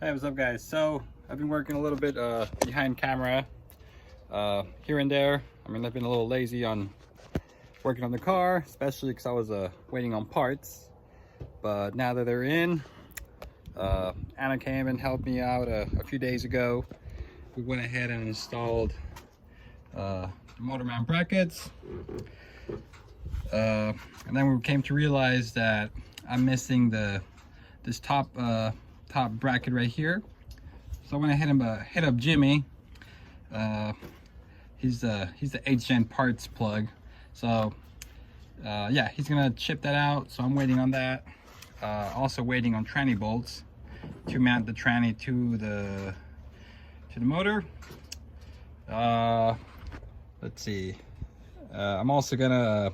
Hey, what's up guys? So I've been working a little bit behind camera here and there. I mean, I've been a little lazy on working on the car, especially because I was waiting on parts. But now that they're in, Anna came and helped me out a few days ago. We went ahead and installed motor mount brackets, and then we came to realize that I'm missing this top bracket right here. So I went ahead and hit up Jimmy. He's the 8th gen parts plug. So yeah, he's gonna chip that out. So I'm waiting on that. Also waiting on tranny bolts to mount the tranny to the motor. Let's see. I'm also gonna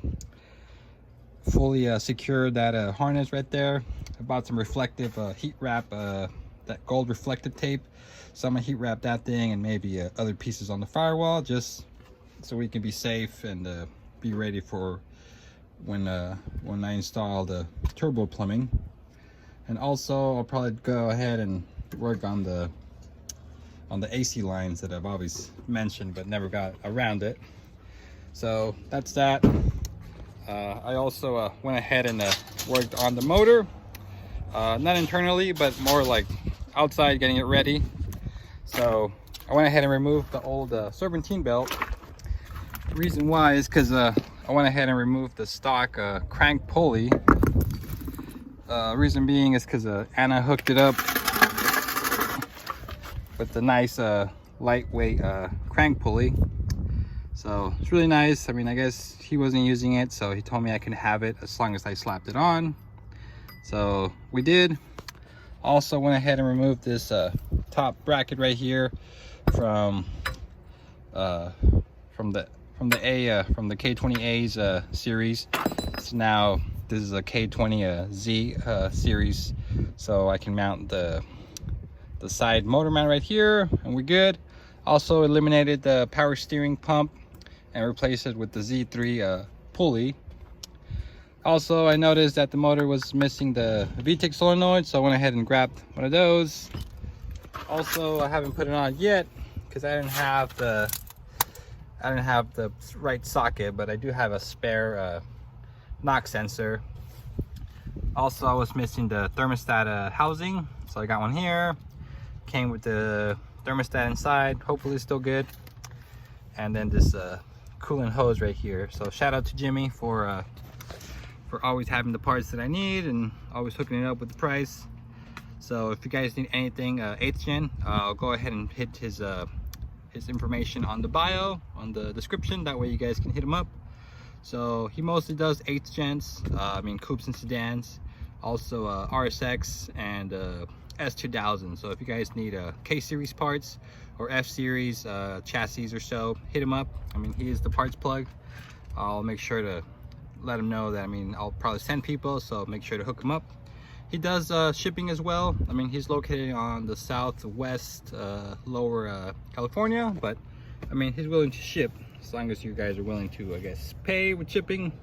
fully secure that harness right there. I bought some reflective heat wrap, that gold reflective tape. So I'm gonna heat wrap that thing and maybe other pieces on the firewall, just so we can be safe and be ready for when I install the turbo plumbing. And also I'll probably go ahead and work on the AC lines that I've always mentioned but never got around it. So that's that. I also went ahead and worked on the motor, not internally but more like outside, getting it ready. So I went ahead and removed the old serpentine belt. The reason why is because I went ahead and removed the stock crank pulley. Reason being is because Anna hooked it up with the nice lightweight crank pulley. So it's really nice. I mean, I guess he wasn't using it, so he told me I can have it as long as I slapped it on. So we did. Also went ahead and removed this top bracket right here from the K20A's series. So now this is a K20Z series, so I can mount the side motor mount right here, and we're good. Also eliminated the power steering pump and replaced it with the Z3 pulley. Also, I noticed that the motor was missing the VTEC solenoid, so I went ahead and grabbed one of those. Also, I haven't put it on yet because I didn't have the right socket, but I do have a spare knock sensor. Also, I was missing the thermostat housing, so I got one here. Came with the thermostat inside, hopefully it's still good. And then this coolant hose right here. So shout out to Jimmy for always having the parts that I need and always hooking it up with the price. So if you guys need anything 8th gen, I'll go ahead and hit his information on the bio, on the description. That way you guys can hit him up. So he mostly does 8th gens, I mean coupes and sedans, also RSX and S2000. So if you guys need K series parts or F series chassis or so, hit him up. I mean, he is the parts plug. I'll make sure to let him know that, I mean, I'll probably send people, so make sure to hook him up. He does shipping as well. I mean, he's located on the southwest lower California, but I mean, he's willing to ship as long as you guys are willing to, I guess, pay with shipping.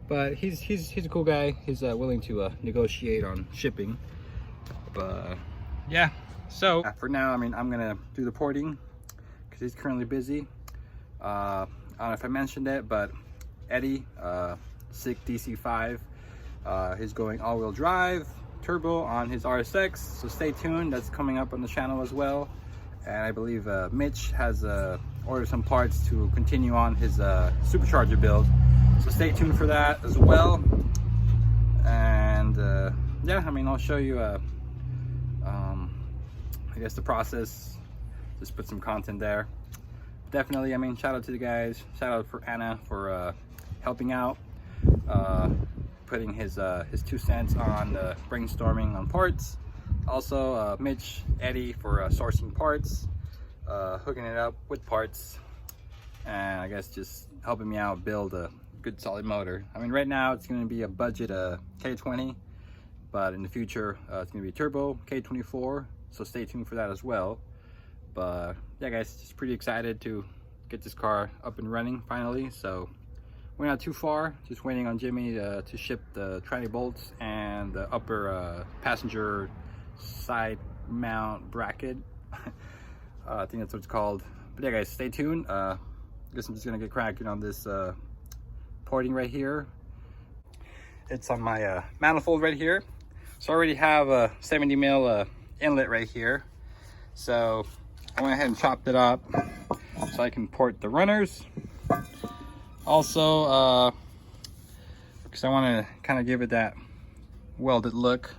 But he's a cool guy. He's willing to negotiate on shipping. But yeah, so for now, I mean, I'm gonna do the porting because he's currently busy. I don't know if I mentioned it, but Eddie, SICK DC5, he's going all-wheel drive turbo on his RSX, so stay tuned. That's coming up on the channel as well. And I believe Mitch has ordered some parts to continue on his supercharger build, so stay tuned for that as well. And yeah, I mean, I'll show you I guess the process, just put some content there. Definitely, I mean, shout out to the guys, shout out for Anna for helping out, putting his 2 cents on brainstorming on parts. Also Mitch, Eddie for sourcing parts, hooking it up with parts, and I guess just helping me out build a good solid motor. I mean, right now it's going to be a budget K20, but in the future it's going to be turbo K24, so stay tuned for that as well. But yeah guys, just pretty excited to get this car up and running finally. So we're not too far, just waiting on Jimmy to ship the tranny bolts and the upper passenger side mount bracket. I think that's what it's called. But yeah, guys, stay tuned. I guess I'm just gonna get cracking on this porting right here. It's on my manifold right here. So I already have a 70 mil inlet right here. So I went ahead and chopped it up so I can port the runners. Also, because I want to kind of give it that welded look,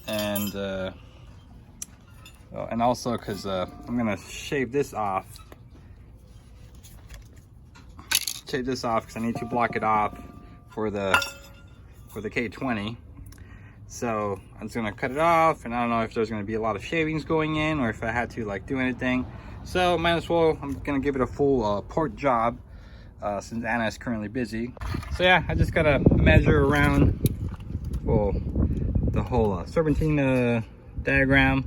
and also because I'm gonna shave this off. Shave this off because I need to block it off for the K20. So I'm just gonna cut it off, and I don't know if there's gonna be a lot of shavings going in or if I had to like do anything. So might as well, I'm gonna give it a full port job since Anna is currently busy. So yeah, I just gotta measure around, well, the whole serpentine diagram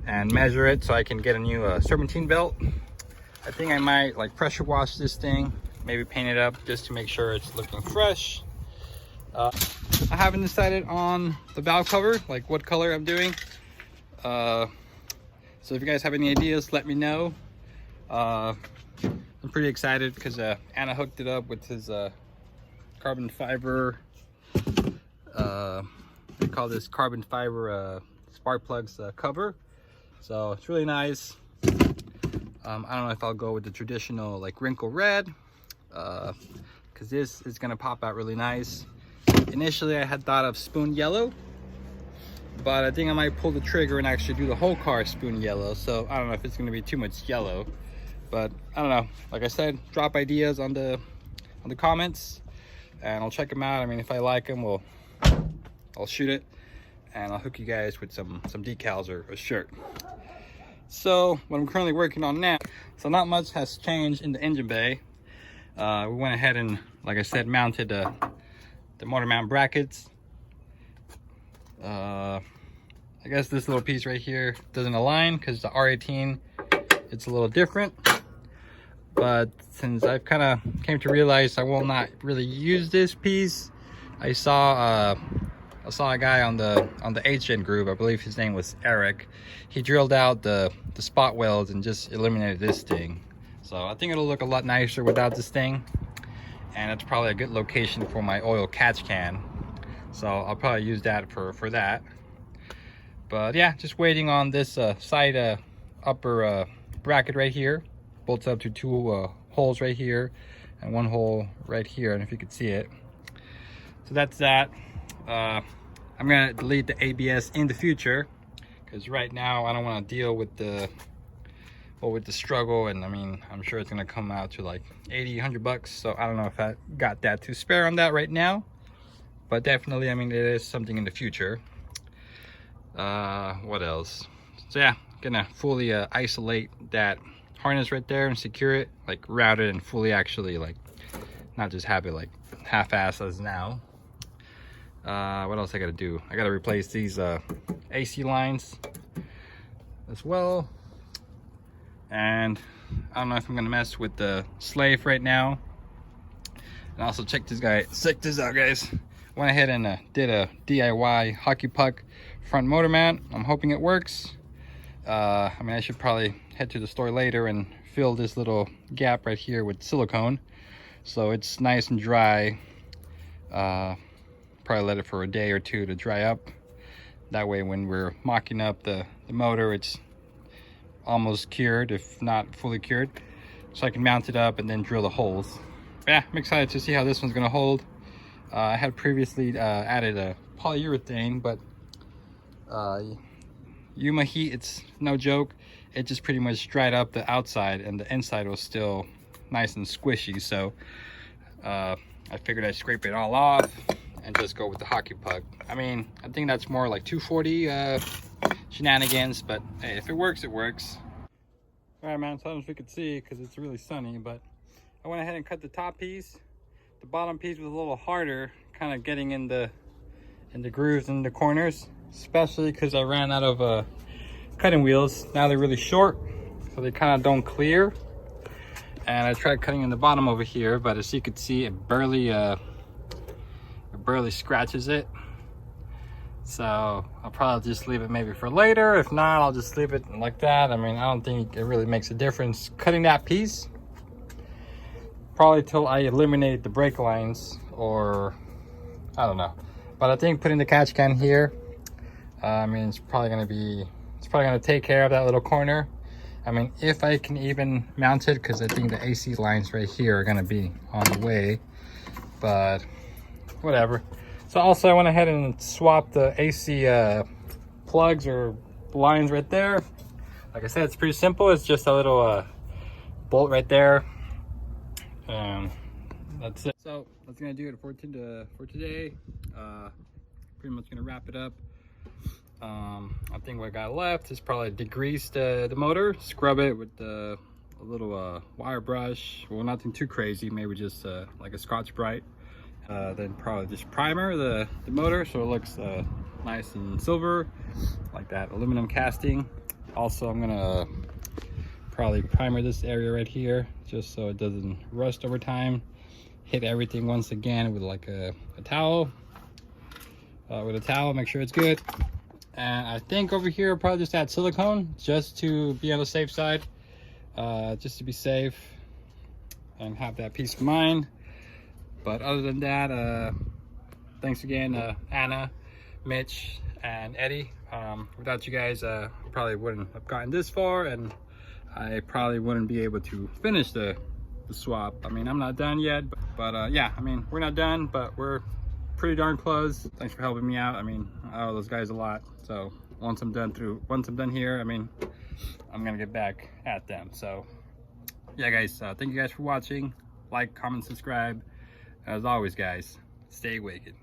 and measure it so I can get a new serpentine belt. I think I might like pressure wash this thing, maybe paint it up just to make sure it's looking fresh. I haven't decided on the valve cover, like what color I'm doing. So if you guys have any ideas, let me know. I'm pretty excited because Anna hooked it up with his carbon fiber, we call this carbon fiber spark plugs cover. So it's really nice. I don't know if I'll go with the traditional like wrinkle red, because this is gonna pop out really nice. Initially I had thought of spoon yellow, but I think I might pull the trigger and actually do the whole car spoon yellow. So I don't know if it's gonna be too much yellow, but I don't know. Like I said, drop ideas on the comments and I'll check them out. I mean, if I like them, I'll shoot it and I'll hook you guys with some decals or a shirt. So what I'm currently working on now, so not much has changed in the engine bay. We went ahead and, like I said, mounted the motor mount brackets. I guess this little piece right here doesn't align because the R18, it's a little different. But since I've kind of came to realize I will not really use this piece, I saw a guy on the HN group, I believe his name was Eric. He drilled out the spot welds and just eliminated this thing. So I think it'll look a lot nicer without this thing. And it's probably a good location for my oil catch can. So I'll probably use that for that. But yeah, just waiting on this side upper bracket right here. Bolts up to two holes right here and one hole right here, and if you could see it. So that's that. I'm gonna delete the ABS in the future because right now I don't want to deal with the struggle, and I mean, I'm sure it's gonna come out to like 80-100 bucks. So I don't know if I got that to spare on that right now, but definitely, I mean, it is something in the future. What else? So yeah, gonna fully isolate that harness right there and secure it, like route it and fully actually, like, not just have it like half-assed as now. What else I gotta do? I gotta replace these AC lines as well. And I don't know if I'm gonna mess with the slave right now. And also check this out, guys. Went ahead and did a DIY hockey puck front motor mount. I'm hoping it works. I mean, I should probably head to the store later and fill this little gap right here with silicone so it's nice and dry. Probably let it for a day or two to dry up. That way when we're mocking up the motor, it's almost cured, if not fully cured, so I can mount it up and then drill the holes. But yeah, I'm excited to see how this one's gonna hold. I had previously added a polyurethane, but Yuma heat, it's no joke. It just pretty much dried up the outside and the inside was still nice and squishy. So I figured I'd scrape it all off and just go with the hockey puck. I mean, I think that's more like 240 shenanigans, but hey, if it works, it works. All right, man, so I don't know if you could see because it's really sunny, but I went ahead and cut the top piece. The bottom piece was a little harder, kind of getting in the grooves and the corners, especially because I ran out of cutting wheels. Now they're really short, so they kind of don't clear. And I tried cutting in the bottom over here, but as you can see, it barely scratches it. So I'll probably just leave it maybe for later. If not, I'll just leave it like that. I mean, I don't think it really makes a difference cutting that piece. Probably till I eliminate the brake lines, or I don't know. But I think putting the catch can here, I mean, it's probably gonna take care of that little corner. I mean, if I can even mount it, because I think the AC lines right here are gonna be on the way, but whatever. So also I went ahead and swapped the AC plugs or lines right there. Like I said, it's pretty simple. It's just a little bolt right there. That's it. So that's gonna do it for today. Pretty much gonna wrap it up. I think what I got left is probably degrease the motor, scrub it with a little wire brush. Well, nothing too crazy, maybe just like a Scotch-Brite. Then probably just primer the motor so it looks nice and silver, like that aluminum casting. Also, I'm gonna probably primer this area right here just so it doesn't rust over time. Hit everything once again with like a towel. Make sure it's good. And I think over here I'll probably just add silicone just to be on the safe side, just to be safe and have that peace of mind. But other than that, thanks again, Anna, Mitch, and Eddie. Without you guys, I probably wouldn't have gotten this far, and I probably wouldn't be able to finish the swap. I mean, I'm not done yet, but yeah, I mean, we're not done, but we're pretty darn close. Thanks for helping me out. I mean, I owe those guys a lot. So once I'm done here, I mean, I'm gonna get back at them. So yeah, guys, thank you guys for watching. Like, comment, subscribe. As always, guys, stay wicked.